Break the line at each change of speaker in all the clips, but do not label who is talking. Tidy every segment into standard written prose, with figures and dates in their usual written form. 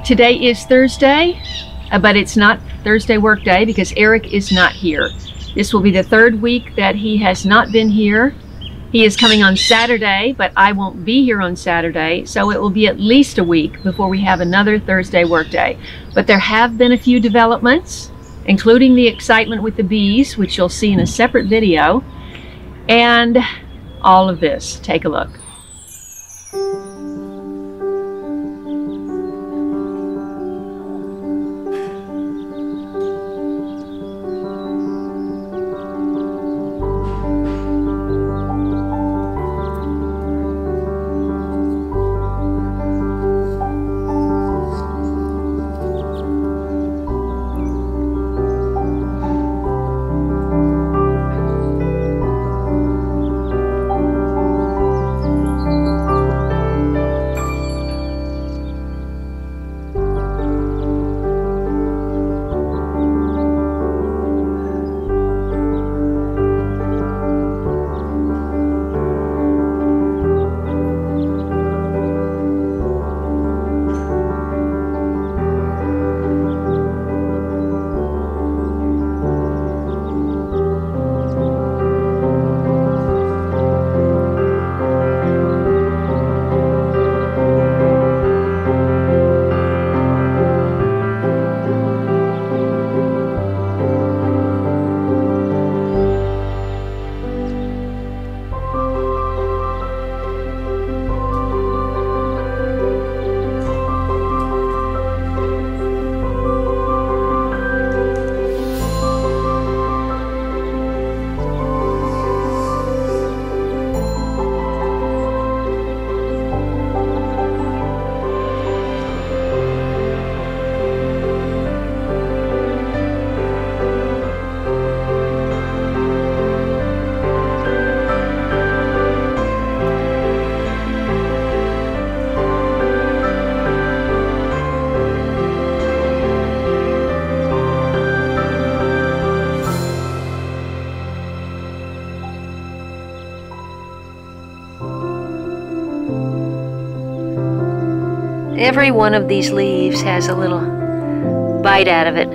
Today is Thursday, but it's not Thursday work day because Eric is not here. This will be the third week that he has not been here. He is coming on Saturday, but I won't be here on Saturday, so it will be at least a week before we have another Thursday work day. But there have been a few developments, including the excitement with the bees, which you'll see in a separate video, and all of this. Take a look. Every one of these leaves has a little bite out of it.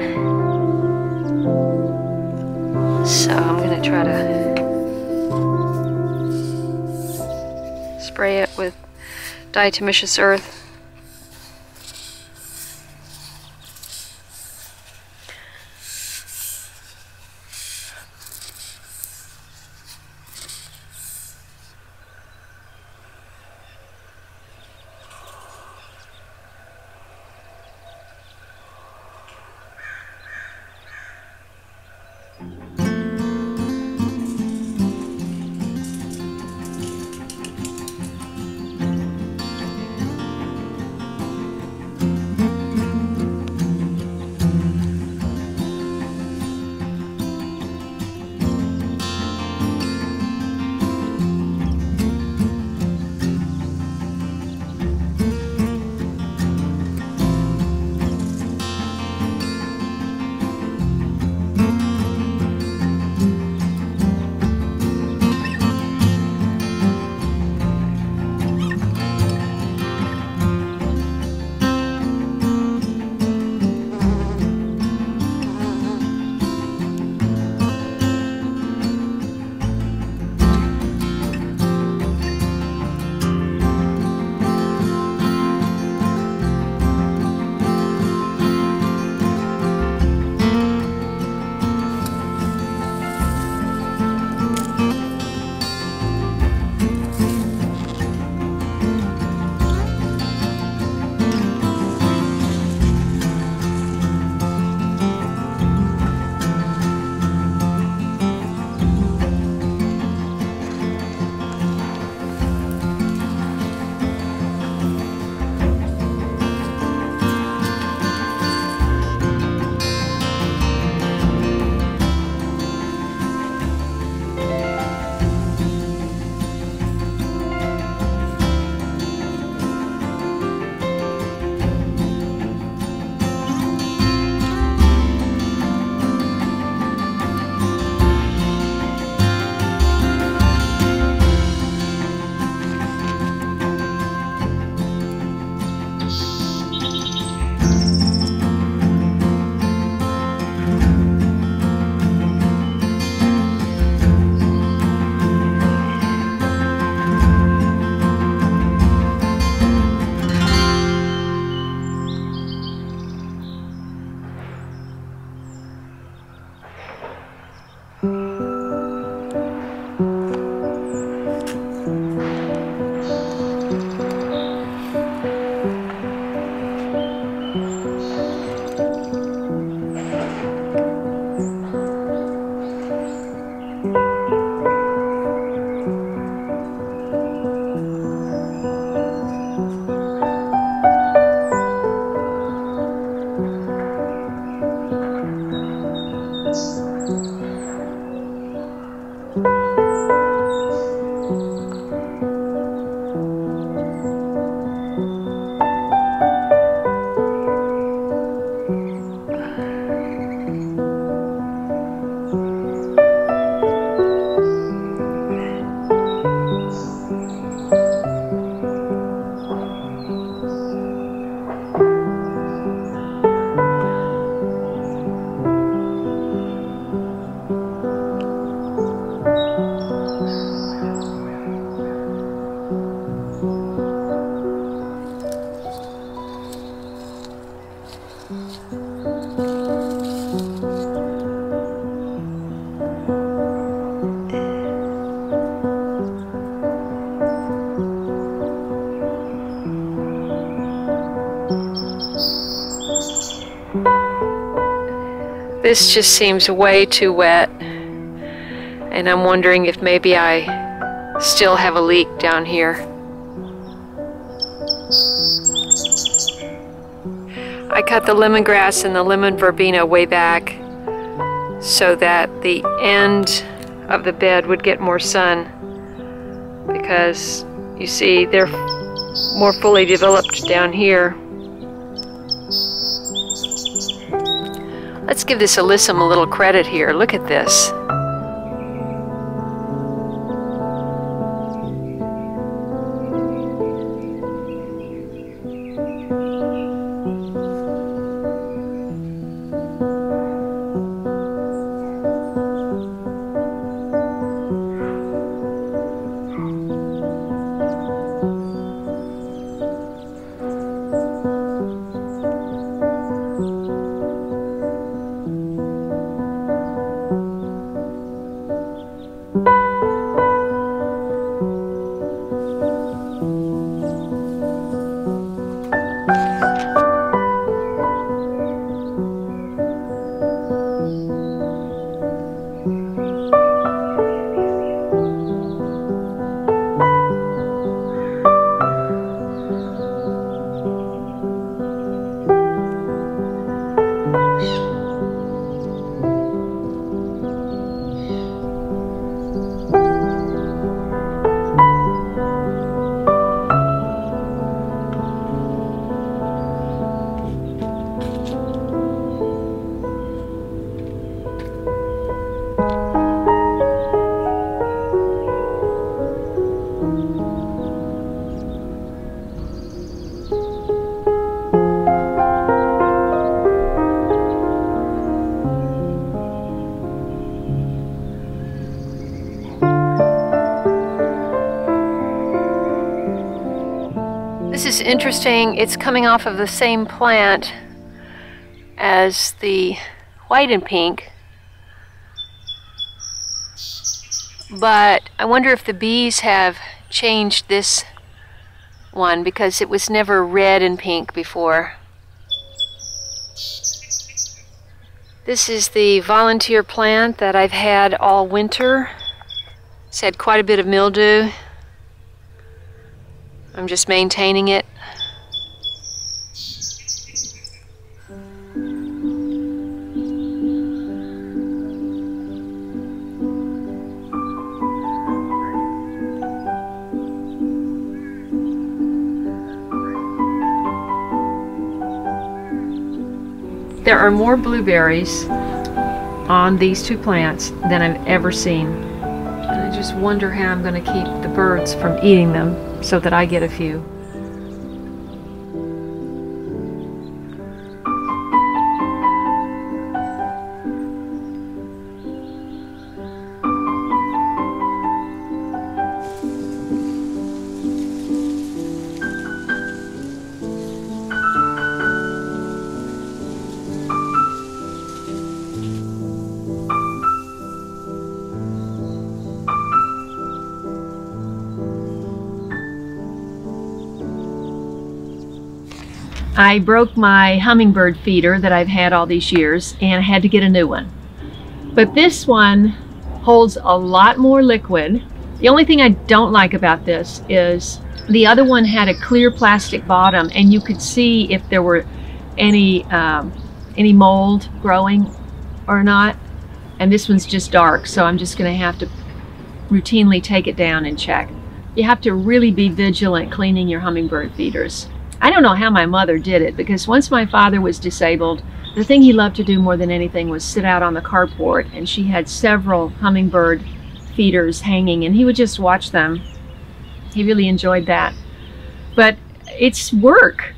So I'm going to try to spray it with diatomaceous earth. This just seems way too wet, and I'm wondering if maybe I still have a leak down here. I cut the lemongrass and the lemon verbena way back so that the end of the bed would get more sun, because you see they're more fully developed down here. Let's give this alyssum a little credit here. Look at this. This is interesting. It's coming off of the same plant as the white and pink, but I wonder if the bees have changed this one, because it was never red and pink before. This is the volunteer plant that I've had all winter. It's had quite a bit of mildew. I'm just maintaining it. There are more blueberries on these two plants than I've ever seen. And I just wonder how I'm going to keep the birds from eating them so that I get a few. I broke my hummingbird feeder that I've had all these years, and I had to get a new one. But this one holds a lot more liquid. The only thing I don't like about this is the other one had a clear plastic bottom, and you could see if there were any mold growing or not. And this one's just dark, so I'm just going to have to routinely take it down and check. You have to really be vigilant cleaning your hummingbird feeders. I don't know how my mother did it, because once my father was disabled, the thing he loved to do more than anything was sit out on the carport, and she had several hummingbird feeders hanging, and he would just watch them. He really enjoyed that. But it's work.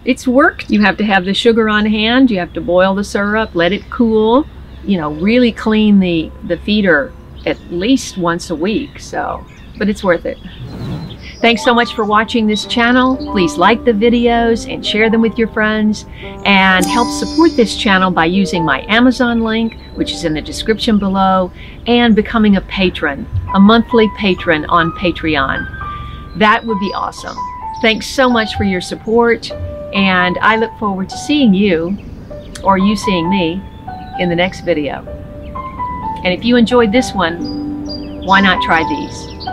It's work. You have to have the sugar on hand, you have to boil the syrup, let it cool, you know, really clean the feeder at least once a week, so, but it's worth it. Thanks so much for watching this channel. Please like the videos and share them with your friends, and help support this channel by using my Amazon link, which is in the description below, and becoming a patron, a monthly patron on Patreon. That would be awesome. Thanks so much for your support, and I look forward to seeing you, or you seeing me, in the next video. And if you enjoyed this one, why not try these?